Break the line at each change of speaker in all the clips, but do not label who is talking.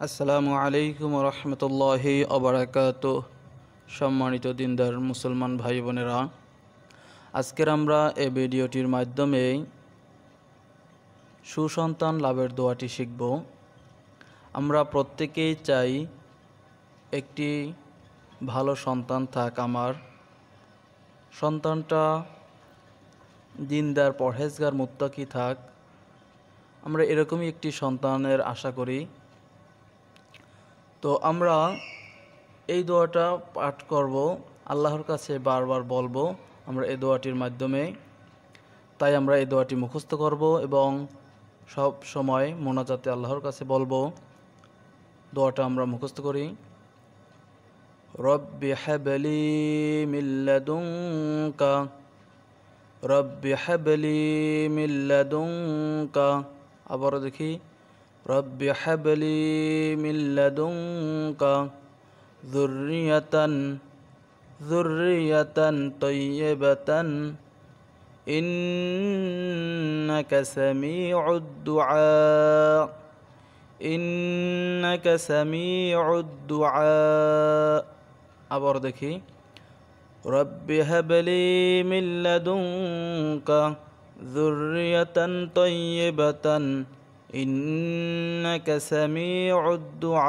আসসালামু আলাইকুম রহমতুল্লাহি অবরাকাতুহ। সম্মানিত দিনদার মুসলমান ভাই বোনেরা, আজকের আমরা এই ভিডিওটির মাধ্যমে সুসন্তান লাভের দোয়াটি শিখব। আমরা প্রত্যেকেই চাই একটি ভালো সন্তান থাক, আমার সন্তানটা দিনদার পরহেজগার মুত্তাকি থাক। আমরা এরকমই একটি সন্তানের আশা করি। তো আমরা এই দোয়াটা পাঠ করব, আল্লাহর কাছে বারবার বলবো আমরা এই দোয়াটির মাধ্যমে। তাই আমরা এই দোয়াটি মুখস্থ করব এবং সব সময় মোনাজাতে আল্লাহর কাছে বলবো। দোয়াটা আমরা মুখস্থ করি। রব্বি হাবলি মিন লাদুনকা, রব্বি হাবলি মিন লাদুনকা। আবারও দেখি, রব্বি হাবলি মিন লাদুনকা যুররিয়াতান তাইয়্যিবাতান ইন্নাকা সামিউদ দুআ, ইন্নাকা সামিউদ দুআ। আবার দেখি, রব্বি হাবলি মিন লাদুনকা যুররিয়াতান তাইয়্যিবাতান ইন্নাকা সামিউদ দুআ।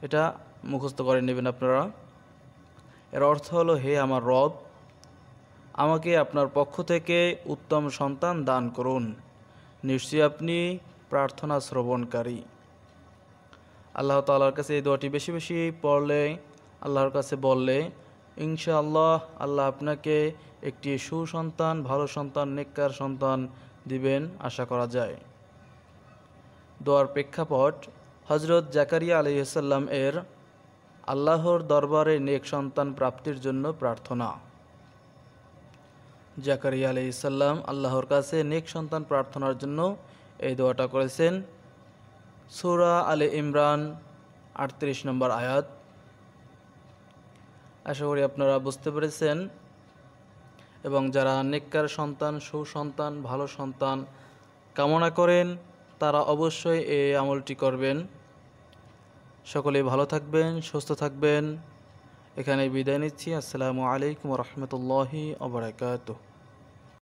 এটা মুখস্থ করে নেবেন আপনারা। এর অর্থ হলো, হে আমার রব, আমাকে আপনার পক্ষ থেকে উত্তম সন্তান দান করুন। নিশ্চয়ই আপনি প্রার্থনা শ্রবণকারী। আল্লাহ তাআলার কাছে এই দোয়াটি বেশি বেশি পড়লে, আল্লাহর কাছে বললে, ইনশাআল্লাহ আল্লাহ আপনাকে একটি সুসন্তান, ভালো সন্তান, নেককার সন্তান দিবেন আশা করা যায়। দোয়ার প্রেক্ষাপট: হযরত জাকারিয়া আলাইহিস সালাম এর আল্লাহর দরবারে নেক সন্তান প্রাপ্তির জন্য প্রার্থনা। জাকারিয়া আলাইহিস সালাম আল্লাহর কাছে নেক সন্তান প্রার্থনার জন্য এই দোয়াটা করেছেন। সূরা আলে ইমরান 38 নম্বর আয়াত। আশা করি আপনারা বুঝতে পেরেছেন। এবং যারা নেককার সন্তান, সুসন্তান, ভালো সন্তান কামনা করেন, তারা অবশ্যই এই আমলটি করবেন। সকলেই ভালো থাকবেন, সুস্থ থাকবেন। এখানে বিদায় নিচ্ছি। আসসালামু আলাইকুম ওয়া রাহমাতুল্লাহি ওয়া বারাকাতুহু।